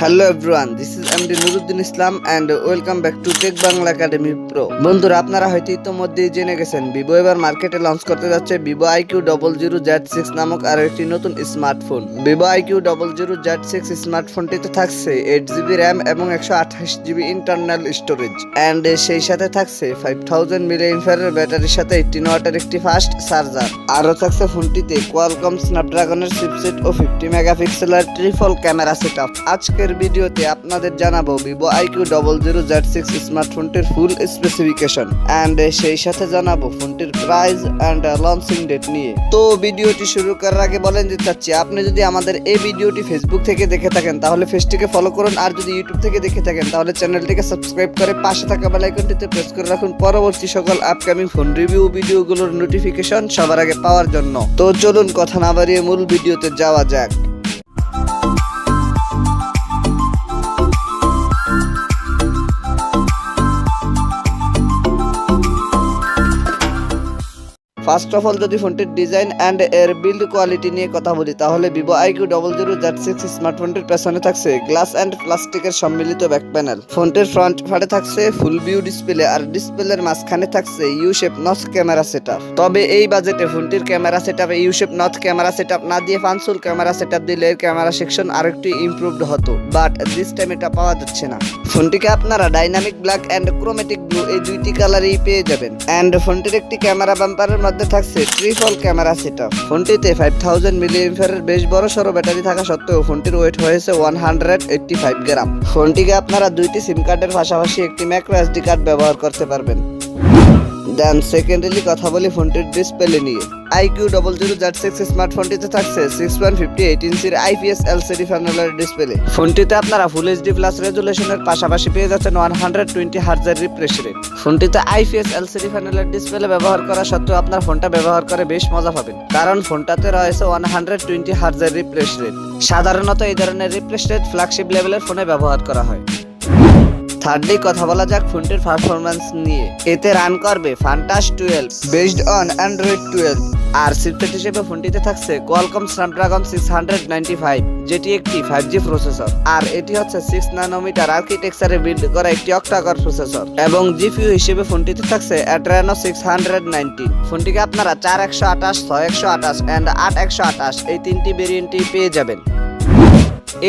Hello everyone, this is MD Nuruddin Islam and welcome back to Tech Bangla Academy Pro। বন্ধুরা আপনারা হয়তো ইতোমধ্যেই জেনে গেছেন ভিভো এবার মার্কেটে লঞ্চ করতে যাচ্ছে ভিভো Iqoo 00Z6 নামক আরো একটি নতুন স্মার্টফোন। ভিভো Iqoo 00Z6 স্মার্টফোনটিতে থাকছে 8GB RAM এবং 128GB ইন্টারনাল স্টোরেজ and সেই সাথে থাকছে 5000 mAh ব্যাটারির সাথে 18 ওয়াটের একটি ফাস্ট চার্জার। আরো থাকছে ফোনটিতে কোয়ালকম স্ন্যাপড্রাগনের চিপসেট ও 50 মেগাপিক্সেলের ট্রিপল ক্যামেরা সেটআপ। আজকের ভিডিওতে আপনাদের জানাবো ভিভো Iqoo 00Z6 স্মার্টফোনটির ফুল স্পেসিফিকেশন এন্ড সেই সাথে জানাবো ফোনটির প্রাইস এন্ড লঞ্চিং ডেট নিয়ে। তো ভিডিওটি শুরু করার আগে বলেন দিতে চাচ্ছি, আপনি যদি আমাদের এই ভিডিওটি ফেসবুক থেকে দেখে থাকেন তাহলে পেজটিকে ফলো করুন, আর যদি ইউটিউব থেকে দেখে থাকেন তাহলে চ্যানেলটিকে সাবস্ক্রাইব করে পাশে থাকা বেল আইকনটিতে প্রেস করে রাখুন পরবর্তী সকল আপকামিং ফোন রিভিউ ভিডিওগুলোর নোটিফিকেশন সবার আগে পাওয়ার জন্য। তো চলুন কথা না বাড়িয়ে মূল ভিডিওতে যাওয়া যাক। ফার্স্ট অফ অল যদি ফোনটির ডিজাইন এন্ড এর বিল্ড কোয়ালিটি নিয়ে কথা বলি তাহলে ভিভো Iqoo 00Z6 স্মার্টফোনটির পেছনে থাকছে গ্লাস এন্ড প্লাস্টিকের সম্মিলিত ব্যাক প্যানেল। ফোনটির ফ্রন্ট পার্টে থাকছে ফুল ভিউ ডিসপ্লে আর ডিসপ্লের মাঝখানে থাকছে U shape notch camera setup. তবে এই বাজেটে ফোনটির ক্যামেরা সেটআপে U shape notch camera setup না দিয়ে ফানসুল ক্যামেরা সেটআপ দিলে এর ক্যামেরা সেকশন আরেকটু ইমপ্রুভড হতো, বাট দিস টাইম এটা পাওয়া যাচ্ছে না। ফোনটিকে আপনারা dynamic black and chromatic blue এই দুইটি কালারই পেয়ে যাবেন এন্ড ফোনটির একটি ক্যামেরা বাম্পারের মধ্যে থাকছে ট্রিপল ক্যামেরা সেটআপ। ফোনটিতে 5000 mAh এর বেশ বড় সড়ো ব্যাটারি থাকা সত্ত্বেও ফোনটির ওয়েট হয়েছে 185 গ্রাম। ফোনটিকে আপনারা দুইটি সিম কার্ডের পাশাপাশি একটি ম্যাক্রো এসডি কার্ড ব্যবহার করতে পারবেন। দেন সেকেন্ডলি কথা বলি ফোনটির ডিসপ্লে নিয়ে। Iqoo 00Z6 স্মার্টফোনটিতে থাকছে 6.58 ইঞ্চির IPS LCD প্যানেলের ডিসপ্লে। ফোনটিতে আপনারা ফুল HD প্লাস রেজুলেশনের পাশাপাশি পেয়ে যাচ্ছেন 120 হার্টজের রিফ্রেশ রেট। ফোনটিতে IPS LCD প্যানেলের ডিসপ্লে ব্যবহার করা সত্ত্বেও আপনার ফোনটা ব্যবহার করে বেশ মজা পাবেন, কারণ ফোনটাতে রয়েছে 120 হার্টজের রিফ্রেশ রেট। সাধারণত এই ধরনের রিফ্রেশ রেট ফ্ল্যাগশিপ লেভেলের ফোনে ব্যবহার করা হয়। থার্ডলি কথা বলা যাক ফোনটির পারফরম্যান্স নিয়ে। এতে রান করবে ফান্টাস 12 বেসড অন অ্যান্ড্রয়েড 12 আর চিপসেট হিসেবে ফোনটিতে থাকছে কোয়ালকম স্ন্যাপড্রাগন 695 যেটি একটি 5G প্রসেসর আর এটি হচ্ছে 6 ন্যানোমিটার আর্কিটেকচারে বিল্ড করা একটি অক্টা-কোর প্রসেসর এবং জিপিইউ হিসেবে ফোনটিতে থাকছে Adreno 690। ফোনটিকে আপনারা 4128, 6128 এন্ড 8128 এই তিনটি ভেরিয়েন্টই পেয়ে যাবেন।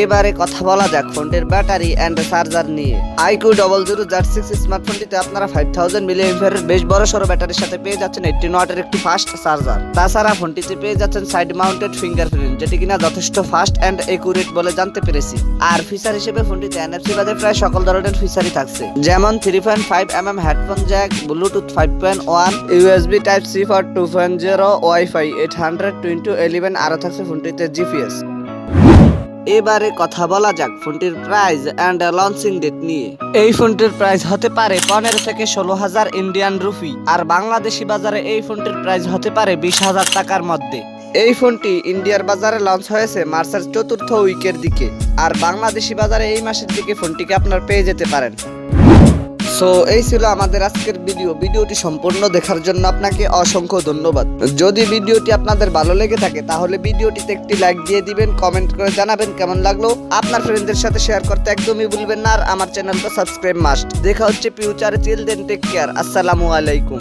এবারে কথা বলা যাক ফোনটির ব্যাটারি এন্ড চার্জার নিয়ে। Iqoo 00Z6 স্মার্টফোনটিতে আপনারা 5000 mAh এর বেশ বড় সড়ো ব্যাটারির সাথে পেয়ে যাচ্ছেন 18 ওয়াটের একটি ফাস্ট চার্জার। তাছাড়া ফোনটিতে পেয়ে যাচ্ছেন সাইড মাউন্টেড ফিঙ্গারপ্রিন্ট, যেটি কিনা যথেষ্ট ফাস্ট এন্ড একুরেট বলে জানতে পেরেছি। আর ফিচার হিসেবে ফোনটিতে NFC বাদে প্রায় সকল ধরনের ফিচারই থাকছে, যেমন 3.5mm headphone Jack, Bluetooth 5.1, USB Type-C for 2.0, Wi-Fi 802.11, আরো থাকছে ফোনটিতে GPS। এবারে কথা বলা যাক ফোনটির প্রাইস এন্ড লঞ্চিং ডেট নিয়ে। এই ফোনটির প্রাইস হতে পারে 15 থেকে 16,000 ইন্ডিয়ান রুপি আর বাংলাদেশি বাজারে এই ফোনটির প্রাইস হতে পারে 20,000 টাকার মধ্যে। এই ফোনটি ইন্ডিয়ার বাজারে লঞ্চ হয়েছে মার্চের 4th উইকের দিকে আর বাংলাদেশি বাজারে এই মাসের দিকে ফোনটিকে আপনারা পেয়ে যেতে পারেন। সো এই ছিল আমাদের আজকের ভিডিওটি সম্পূর্ণ দেখার জন্য আপনাকে অসংখ্য ধন্যবাদ। যদি ভিডিওটি আপনাদের ভালো লেগে থাকে তাহলে ভিডিওটিতে একটি লাইক দিয়ে দিবেন, কমেন্ট করে জানাবেন কেমন লাগলো, আপনার ফ্রেন্ডদের সাথে শেয়ার করতে একদমই ভুলবেন না আর আমার চ্যানেলটা সাবস্ক্রাইব মাস্ট। দেখা হচ্ছে ফিউচারে, টিল দেন টেক কেয়ার, আসসালামু আলাইকুম।